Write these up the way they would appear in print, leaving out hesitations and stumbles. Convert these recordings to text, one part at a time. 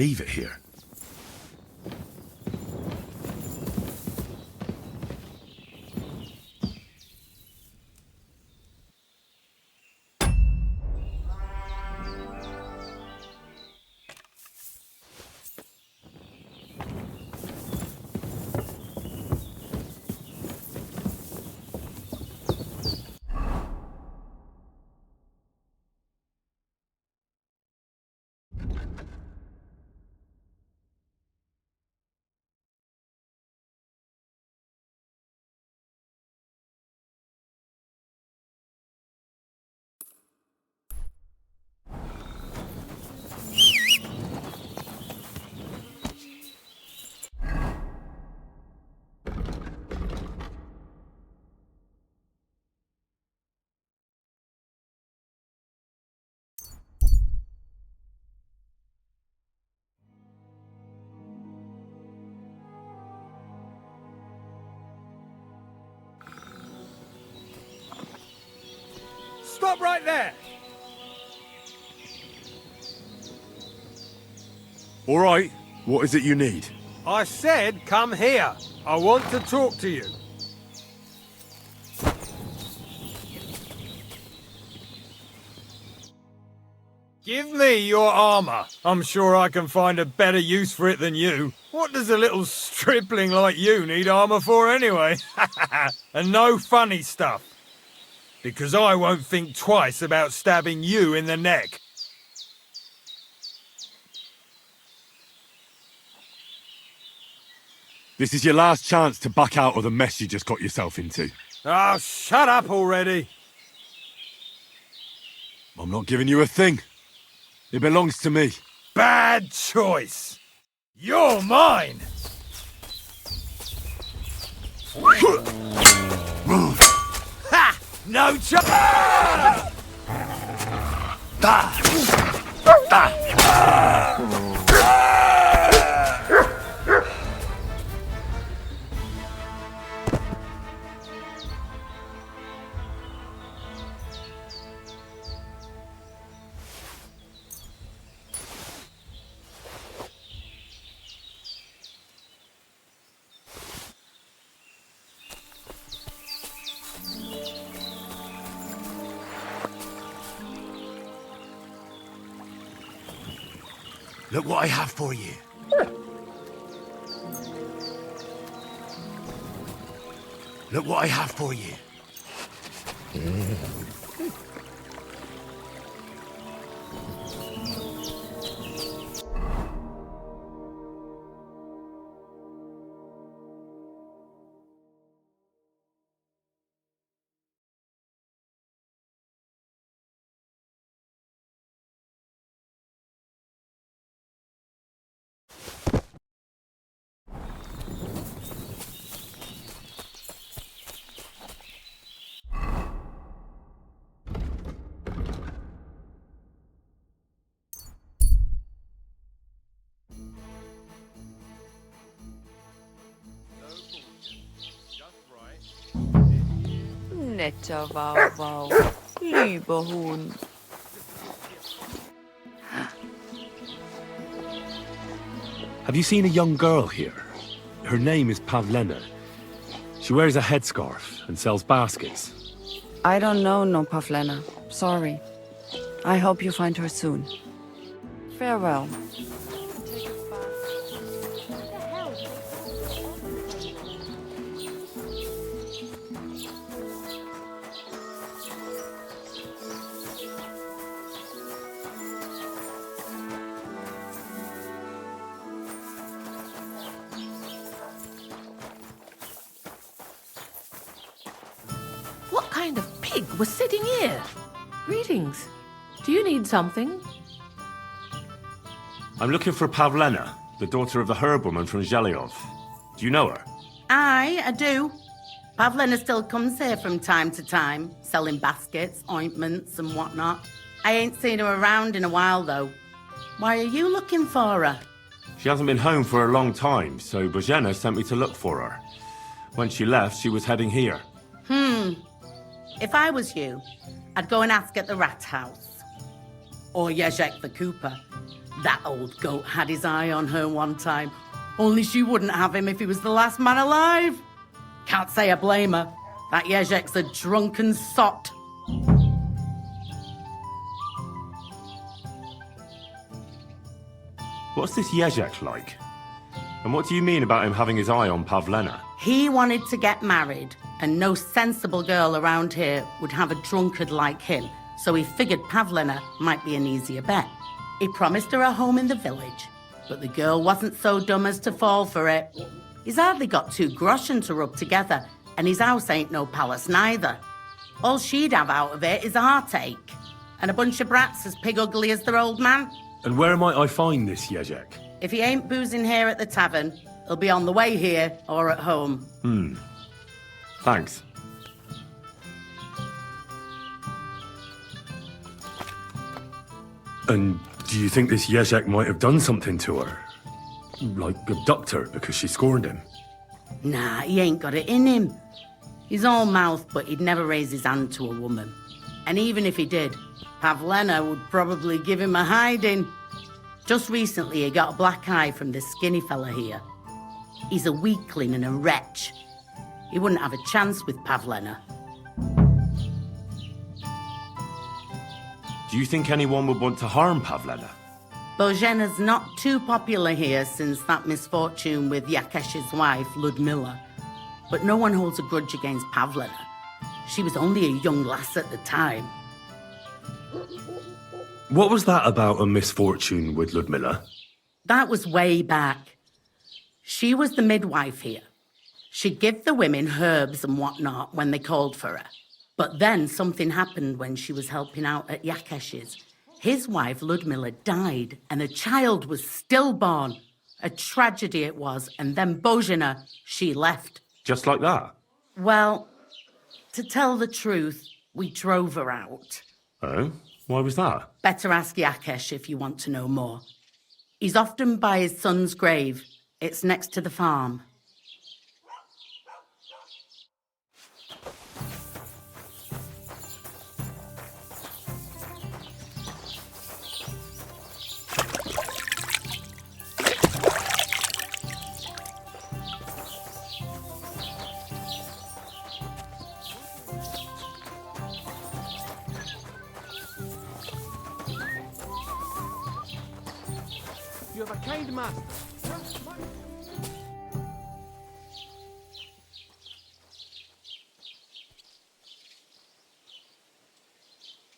Leave it here. Stop right there! All right, what is it you need? I said come here. I want to talk to you. Give me your armor. I'm sure I can find a better use for it than you. What does a little stripling like you need armor for anyway? And no funny stuff. Because I won't think twice about stabbing you in the neck. This is your last chance to back out of the mess you just got yourself into. Oh, shut up already. I'm not giving you a thing. It belongs to me. Bad choice. You're mine. Ha! No chance! Look what I have for you. Look what I have for you. Netter Wauwau, lieber Hund. Have you seen a young girl here? Her name is Pavlena. She wears a headscarf and sells baskets. I don't know no Pavlena. Sorry. I hope you find her soon. Farewell. What kind of pig was sitting here? Greetings. Do you need something? I'm looking for Pavlena, the daughter of the herbalman from Zhelyov. Do you know her? Aye, I do. Pavlena still comes here from time to time, selling baskets, ointments and whatnot. I ain't seen her around in a while, though. Why are you looking for her? She hasn't been home for a long time, so Bozhena sent me to look for her. When she left, she was heading here. If I was you, I'd go and ask at the rat house. Or Yezhek the Cooper. That old goat had his eye on her one time. Only she wouldn't have him if he was the last man alive. Can't say I blame her. That Jezek's a drunken sot. What's this Jezek like? And what do you mean about him having his eye on Pavlena? He wanted to get married, and no sensible girl around here would have a drunkard like him, so he figured Pavlena might be an easier bet. He promised her a home in the village, but the girl wasn't so dumb as to fall for it. He's hardly got 2 groschen to rub together, and his house ain't no palace neither. All she'd have out of it is a heartache, and a bunch of brats as pig ugly as their old man. And where might I find this Jezek? If he ain't boozing here at the tavern, he'll be on the way here or at home. Thanks. And do you think this Jezek might have done something to her? Like abduct her because she scorned him? Nah, he ain't got it in him. He's all mouth, but he'd never raise his hand to a woman. And even if he did, Pavlena would probably give him a hiding. Just recently, he got a black eye from this skinny fella here. He's a weakling and a wretch. He wouldn't have a chance with Pavlena. Do you think anyone would want to harm Pavlena? Božena's not too popular here since that misfortune with Yakesh's wife, Ludmilla. But no one holds a grudge against Pavlena. She was only a young lass at the time. What was that about a misfortune with Ludmilla? That was way back. She was the midwife here. She'd give the women herbs and whatnot when they called for her. But then something happened when she was helping out at Yakesh's. His wife, Ludmilla, died, and a child was stillborn. A tragedy it was, and then Božena, she left. Just like that? Well, to tell the truth, we drove her out. Oh? Why was that? Better ask Yakesh if you want to know more. He's often by his son's grave. It's next to the farm. You have a kind master.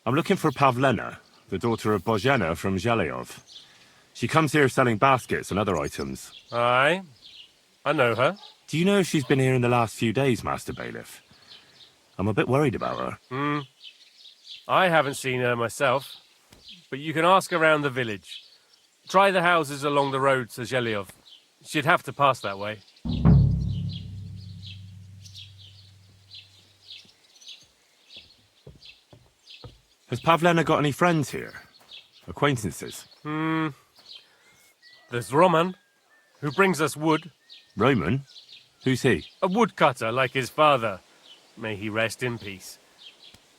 I'm looking for Pavlena, the daughter of Božena from Zhelyov. She comes here selling baskets and other items. Aye, I know her. Do you know if she's been here in the last few days, Master Bailiff? I'm a bit worried about her. I haven't seen her myself, but you can ask around the village. Try the houses along the road to Zhelyov. She'd have to pass that way. Has Pavlena got any friends here? Acquaintances? There's Roman, who brings us wood. Roman? Who's he? A woodcutter like his father. May he rest in peace.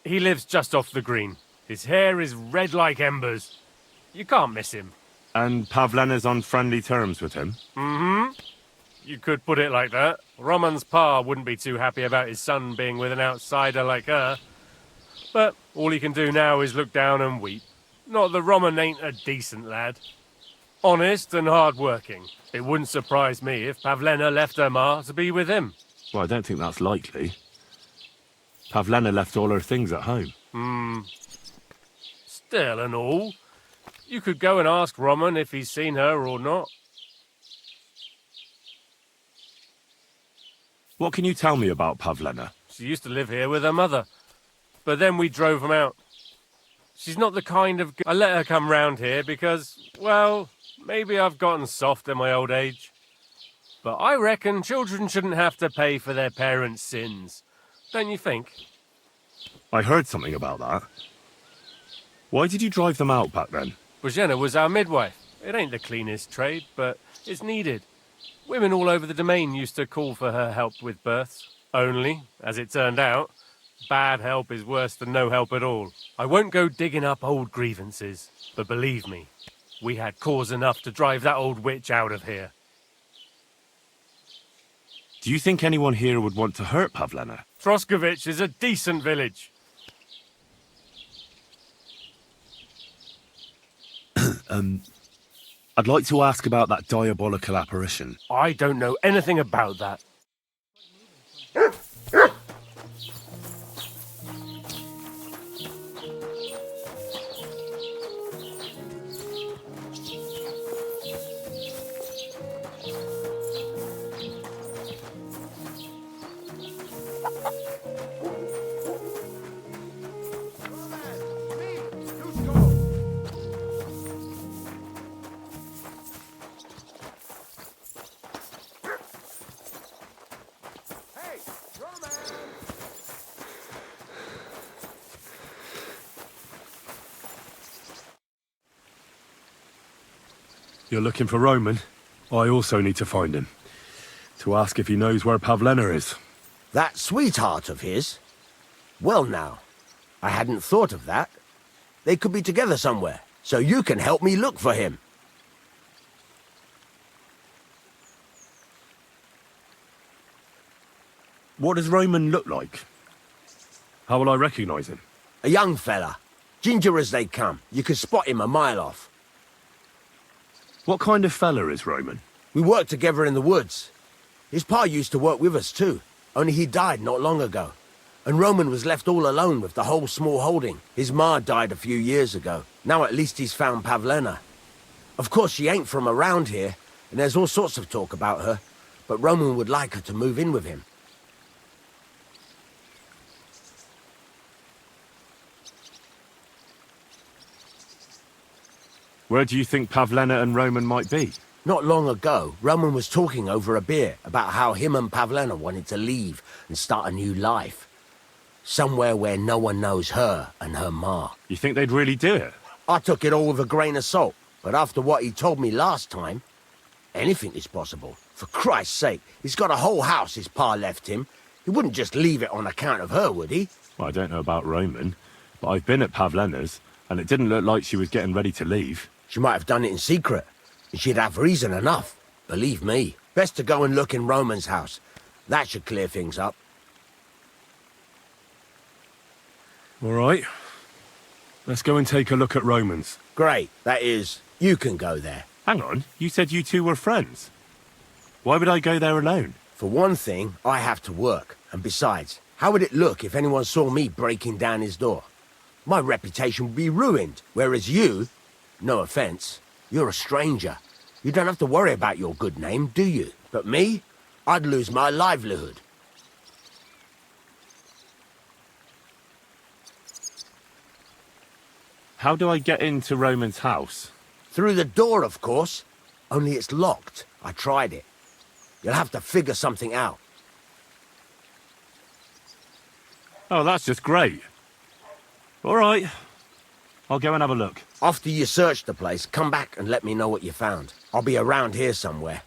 He lives just off the green. His hair is red like embers. You can't miss him. And Pavlena's on friendly terms with him? You could put it like that. Roman's pa wouldn't be too happy about his son being with an outsider like her. But all he can do now is look down and weep. Not that Roman ain't a decent lad. Honest and hard-working. It wouldn't surprise me if Pavlena left her ma to be with him. Well, I don't think that's likely. Pavlena left all her things at home. Still and all, you could go and ask Roman if he's seen her or not. What can you tell me about Pavlena? She used to live here with her mother, but then we drove 'em out. She's not the kind of... I let her come round here because, well, maybe I've gotten soft in my old age. But I reckon children shouldn't have to pay for their parents' sins. Don't you think? I heard something about that. Why did you drive them out back then? Božena was our midwife. It ain't the cleanest trade, but it's needed. Women all over the domain used to call for her help with births. Only, as it turned out, bad help is worse than no help at all. I won't go digging up old grievances, but believe me, we had cause enough to drive that old witch out of here. Do you think anyone here would want to hurt Pavlena? Troskovich is a decent village. I'd like to ask about that diabolical apparition. I don't know anything about that. You're looking for Roman? I also need to find him. To ask if he knows where Pavlena is. That sweetheart of his? Well now, I hadn't thought of that. They could be together somewhere, so you can help me look for him. What does Roman look like? How will I recognize him? A young fella. Ginger as they come. You can spot him a mile off. What kind of fella is Roman? We worked together in the woods. His pa used to work with us too, only he died not long ago. And Roman was left all alone with the whole small holding. His ma died a few years ago. Now at least he's found Pavlena. Of course she ain't from around here, and there's all sorts of talk about her, but Roman would like her to move in with him. Where do you think Pavlena and Roman might be? Not long ago, Roman was talking over a beer about how him and Pavlena wanted to leave and start a new life. Somewhere where no one knows her and her ma. You think they'd really do it? I took it all with a grain of salt, but after what he told me last time, anything is possible. For Christ's sake, he's got a whole house his pa left him. He wouldn't just leave it on account of her, would he? Well, I don't know about Roman, but I've been at Pavlena's, and it didn't look like she was getting ready to leave. She might have done it in secret, and she'd have reason enough. Believe me. Best to go and look in Roman's house. That should clear things up. All right. Let's go and take a look at Roman's. Great. That is, you can go there. Hang on, you said you two were friends. Why would I go there alone? For one thing, I have to work. And besides, how would it look if anyone saw me breaking down his door? My reputation would be ruined, whereas you, no offense, you're a stranger. You don't have to worry about your good name, do you? But me, I'd lose my livelihood. How do I get into Roman's house? Through the door, of course. Only it's locked. I tried it. You'll have to figure something out. Oh, that's just great. All right. I'll go and have a look. After you search the place, come back and let me know what you found. I'll be around here somewhere.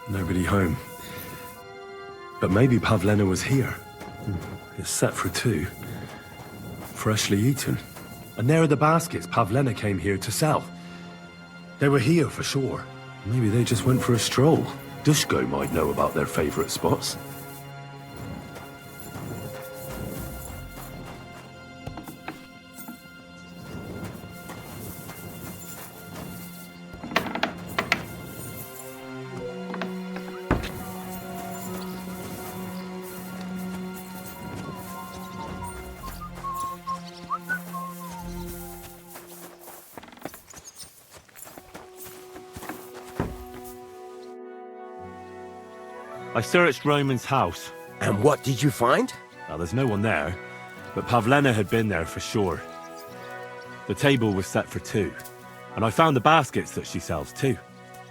Nobody home. But maybe Pavlena was here. It's set for 2. Freshly eaten. And there are the baskets Pavlena came here to sell. They were here for sure. Maybe they just went for a stroll. Dushko might know about their favourite spots. I searched Roman's house. And what did you find? Now, there's no one there, but Pavlena had been there for sure. The table was set for two, and I found the baskets that she sells too.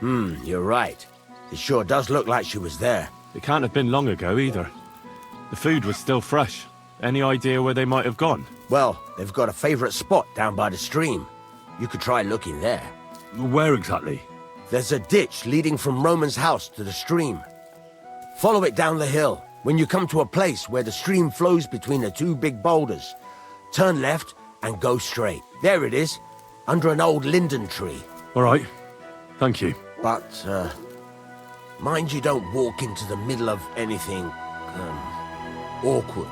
You're right. It sure does look like she was there. It can't have been long ago either. The food was still fresh. Any idea where they might have gone? Well, they've got a favorite spot down by the stream. You could try looking there. Where exactly? There's a ditch leading from Roman's house to the stream. Follow it down the hill. When you come to a place where the stream flows between the two big boulders, turn left and go straight. There it is, under an old linden tree. All right. Thank you. But, mind you don't walk into the middle of anything, awkward.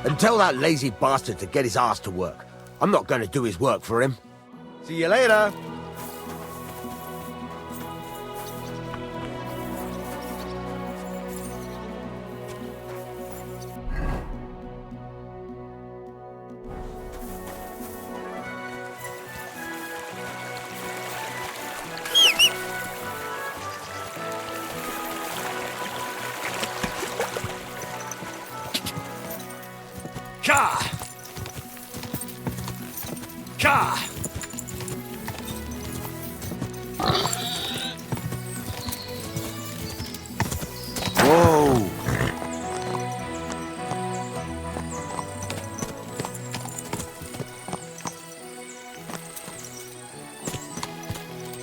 And tell that lazy bastard to get his ass to work. I'm not going to do his work for him. See you later. Ka! Ka! Whoa!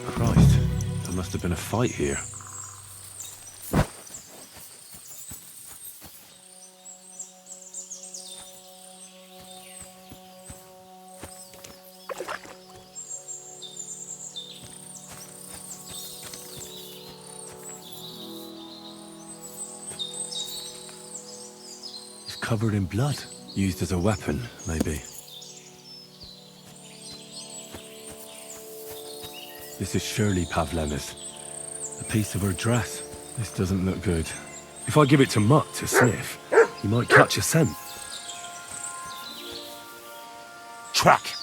Christ, there must have been a fight here. Covered in blood. Used as a weapon, maybe. This is surely Pavlena's. A piece of her dress. This doesn't look good. If I give it to Mutt to sniff, he might catch a scent. Track!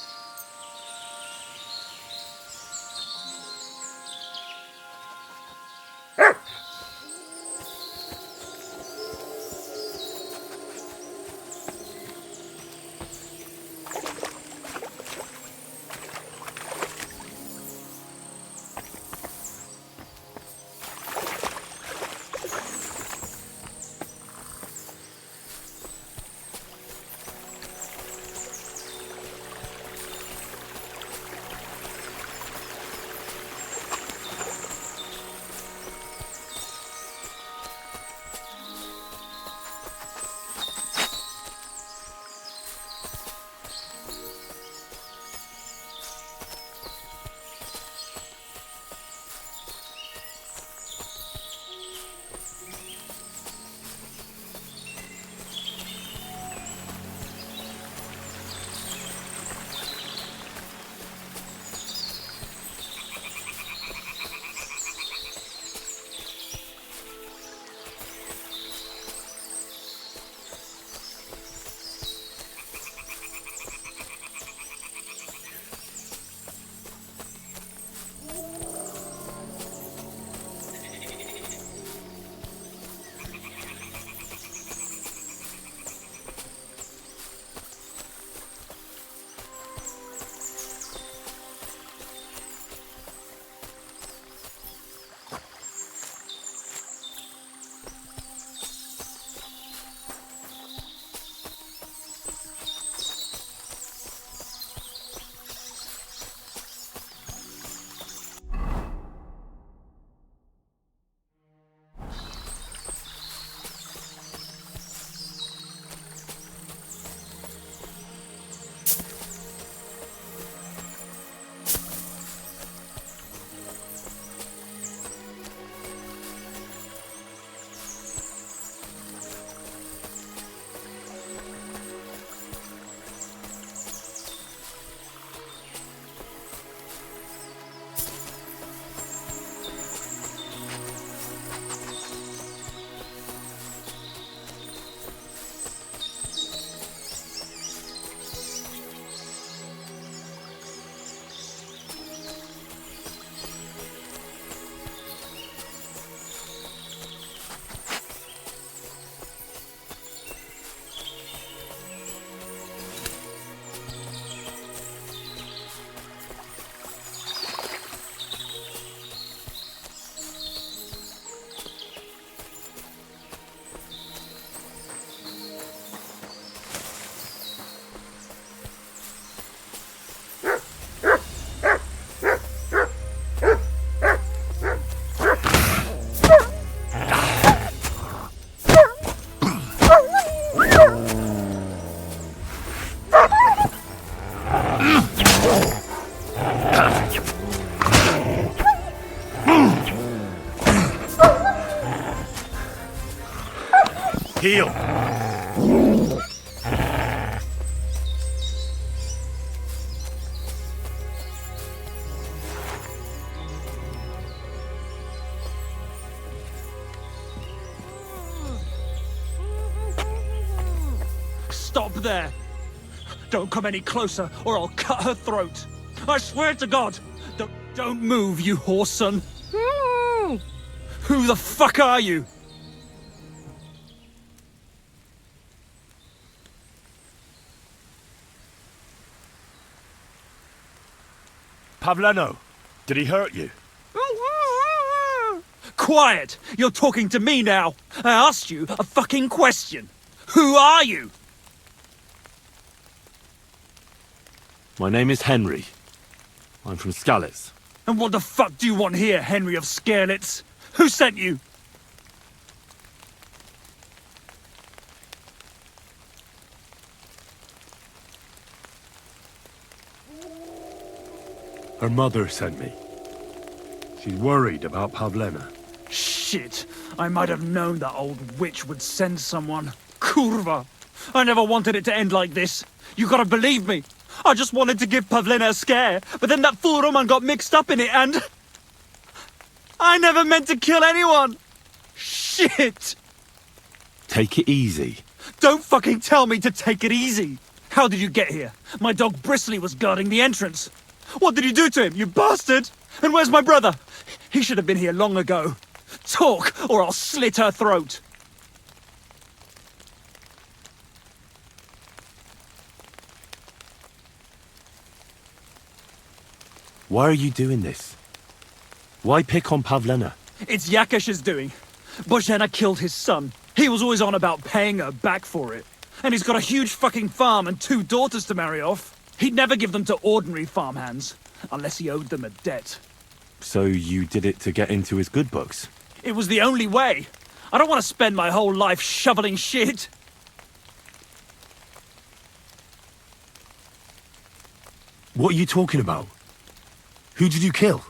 heel. Stop there! Don't come any closer, or I'll cut her throat. I swear to God! Don't move, you horse son! Who the fuck are you? Pavleno, did he hurt you? Quiet! You're talking to me now! I asked you a fucking question! Who are you? My name is Henry. I'm from Skalitz. And what the fuck do you want here, Henry of Skalitz? Who sent you? Her mother sent me. She's worried about Pavlena. Shit! I might have known that old witch would send someone. Kurva! I never wanted it to end like this. You gotta believe me. I just wanted to give Pavlena a scare, but then that fool Roman got mixed up in it and... I never meant to kill anyone! Shit! Take it easy. Don't fucking tell me to take it easy! How did you get here? My dog Bristly was guarding the entrance. What did you do to him, you bastard? And where's my brother? He should have been here long ago. Talk, or I'll slit her throat. Why are you doing this? Why pick on Pavlena? It's Yakash's doing. Bozhena killed his son. He was always on about paying her back for it. And he's got a huge fucking farm and 2 daughters to marry off. He'd never give them to ordinary farmhands, unless he owed them a debt. So you did it to get into his good books? It was the only way. I don't want to spend my whole life shoveling shit. What are you talking about? Who did you kill?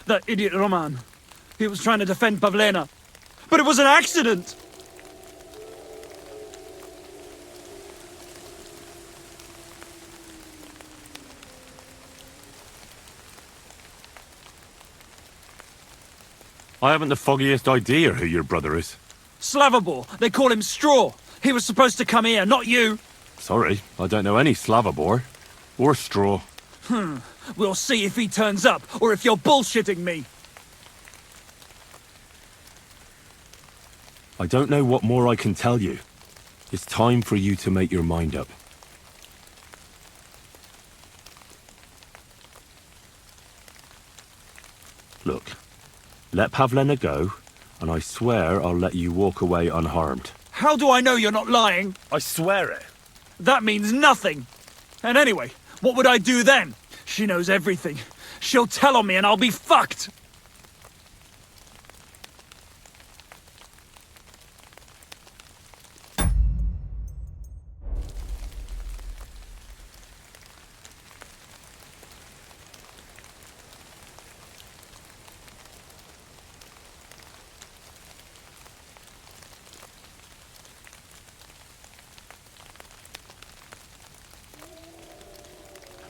That idiot Roman. He was trying to defend Pavlena. But it was an accident! I haven't the foggiest idea who your brother is. Slavobor. They call him Straw. He was supposed to come here, not you. Sorry, I don't know any Slavobor. Or Straw. We'll see if he turns up, or if you're bullshitting me. I don't know what more I can tell you. It's time for you to make your mind up. Look, let Pavlena go, and I swear I'll let you walk away unharmed. How do I know you're not lying? I swear it. That means nothing. And anyway, what would I do then? She knows everything. She'll tell on me and I'll be fucked.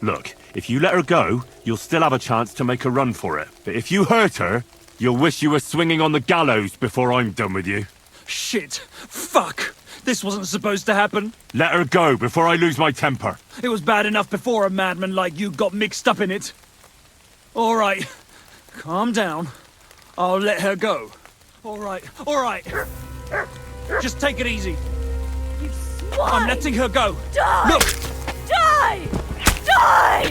Look, if you let her go, you'll still have a chance to make a run for it. But if you hurt her, you'll wish you were swinging on the gallows before I'm done with you. Shit. Fuck. This wasn't supposed to happen. Let her go before I lose my temper. It was bad enough before a madman like you got mixed up in it. All right. Calm down. I'll let her go. All right. All right. Just take it easy. You swine! I'm letting her go. Die! Look! Die! Die!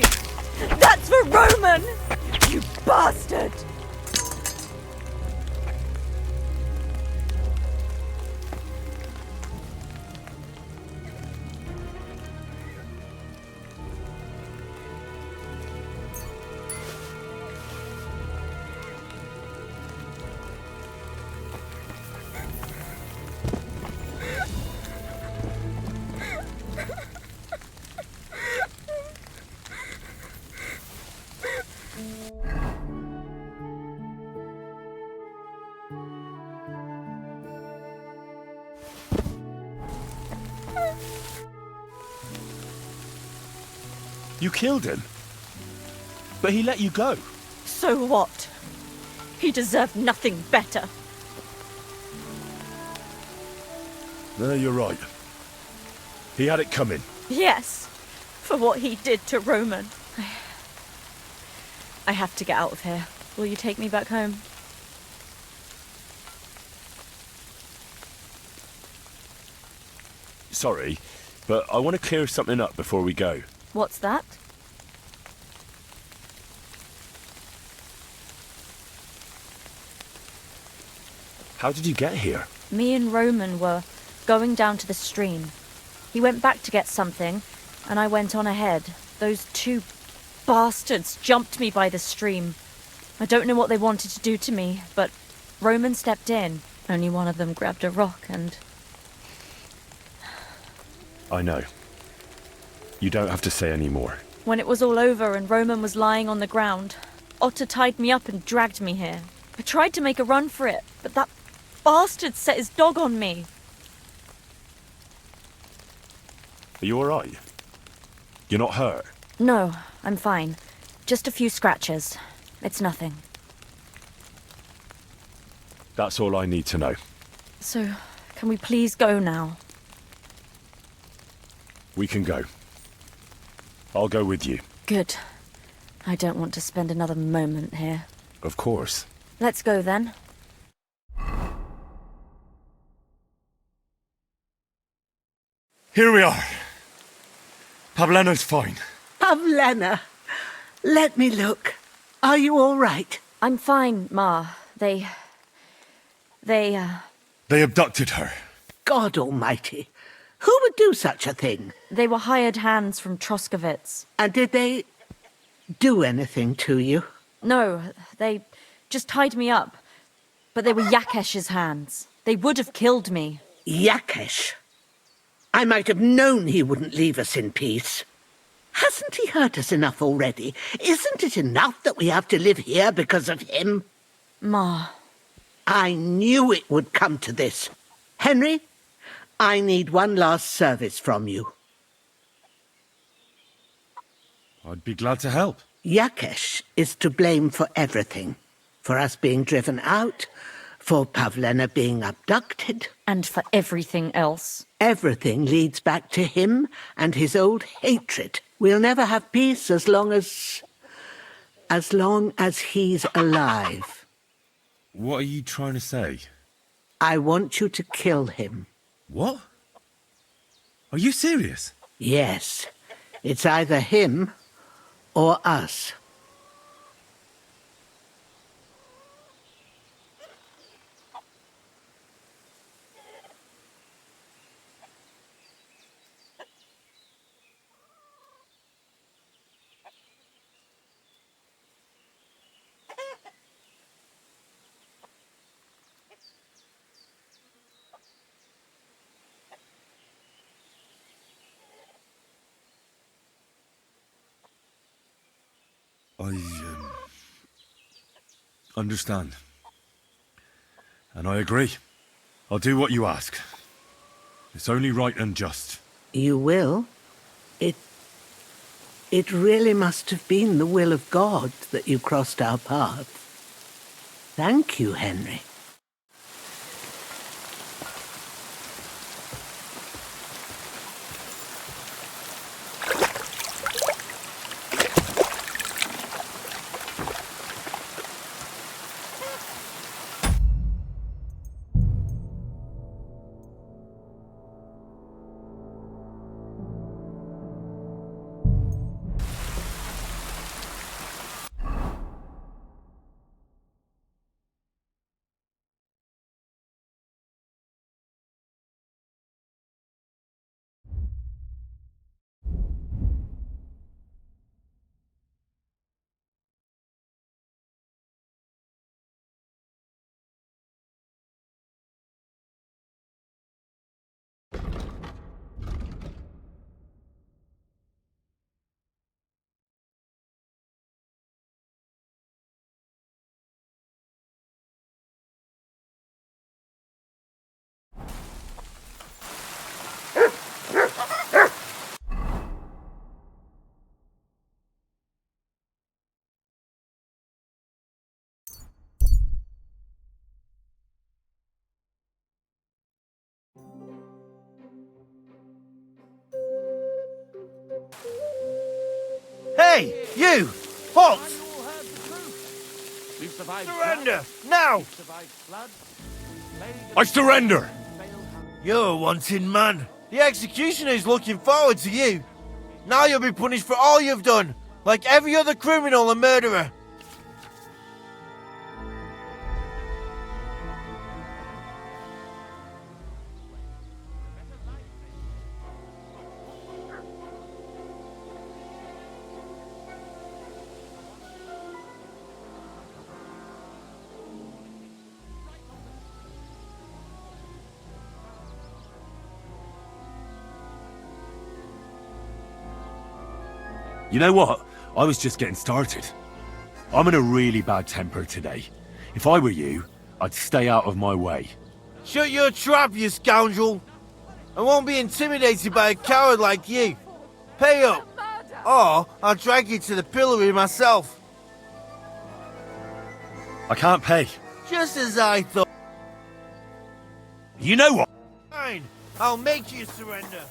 That's for Roman! You bastard! You killed him. But he let you go. So what? He deserved nothing better. No, you're right. He had it coming. Yes, for what he did to Roman. I have to get out of here. Will you take me back home? Sorry, but I want to clear something up before we go. What's that? How did you get here? Me and Roman were going down to the stream. He went back to get something, and I went on ahead. Those two bastards jumped me by the stream. I don't know what they wanted to do to me, but Roman stepped in. Only one of them grabbed a rock and... I know. You don't have to say any more. When it was all over and Roman was lying on the ground, Otter tied me up and dragged me here. I tried to make a run for it, but that bastard set his dog on me. Are you alright? You're not hurt? No, I'm fine. Just a few scratches. It's nothing. That's all I need to know. So, can we please go now? We can go. I'll go with you. Good. I don't want to spend another moment here. Of course. Let's go then. Here we are. Pavlena's fine. Pavlena, let me look. Are you all right? I'm fine, Ma. They They abducted her. God almighty. Who would do such a thing? They were hired hands from Troskovitz. And did they do anything to you? No, they just tied me up. But they were Yakesh's hands. They would have killed me. Yakesh? I might have known he wouldn't leave us in peace. Hasn't he hurt us enough already? Isn't it enough that we have to live here because of him? Ma. I knew it would come to this. Henry, I need one last service from you. I'd be glad to help. Yakesh is to blame for everything. For us being driven out, for Pavlena being abducted. And for everything else. Everything leads back to him and his old hatred. We'll never have peace as long as he's alive. What are you trying to say? I want you to kill him. What? Are you serious? Yes. It's either him or us. I understand. And I agree. I'll do what you ask. It's only right and just. You will? It really must have been the will of God that you crossed our path. Thank you, Henry. You! Halt! Surrender! Now! I surrender! You're a wanted man. The executioner's looking forward to you. Now you'll be punished for all you've done, like every other criminal and murderer. You know what? I was just getting started. I'm in a really bad temper today. If I were you, I'd stay out of my way. Shut your trap, you scoundrel. I won't be intimidated by a coward like you. Pay up, or I'll drag you to the pillory myself. I can't pay. Just as I thought. You know what? Fine, I'll make you surrender.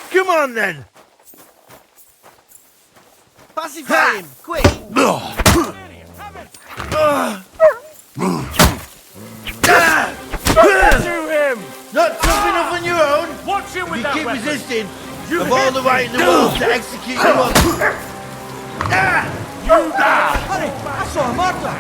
Come on then! Pacify him, quick! To him! Not tough enough on your own? Watch him with You that keep weapon. resisting, I've all the right in the world to execute you on. You die! Honey, I saw a murder!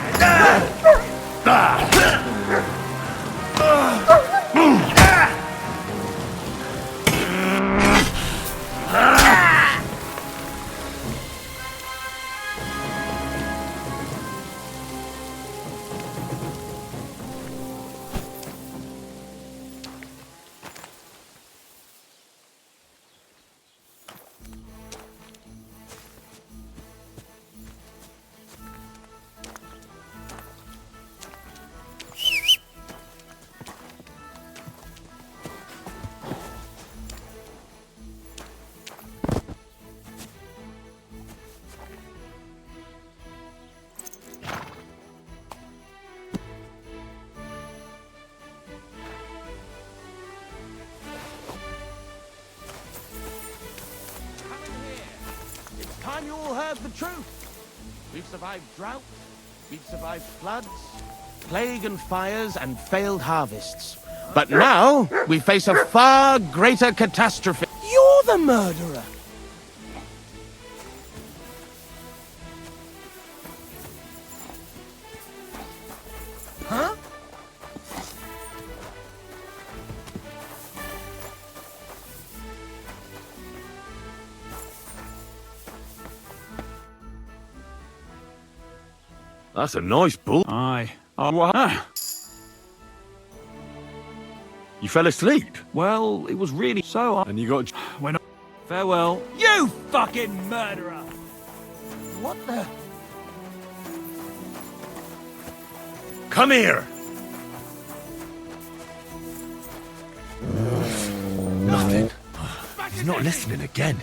Time you all heard the truth. We've survived drought, we've survived floods, plague and fires, and failed harvests. But now, we face a far greater catastrophe. You're the murderer! Huh? That's a nice bull. Aye. Oh, what? You fell asleep? Well, it was really so. And you got... When farewell. You fucking murderer! What the? Come here! Nothing. He's not listening again.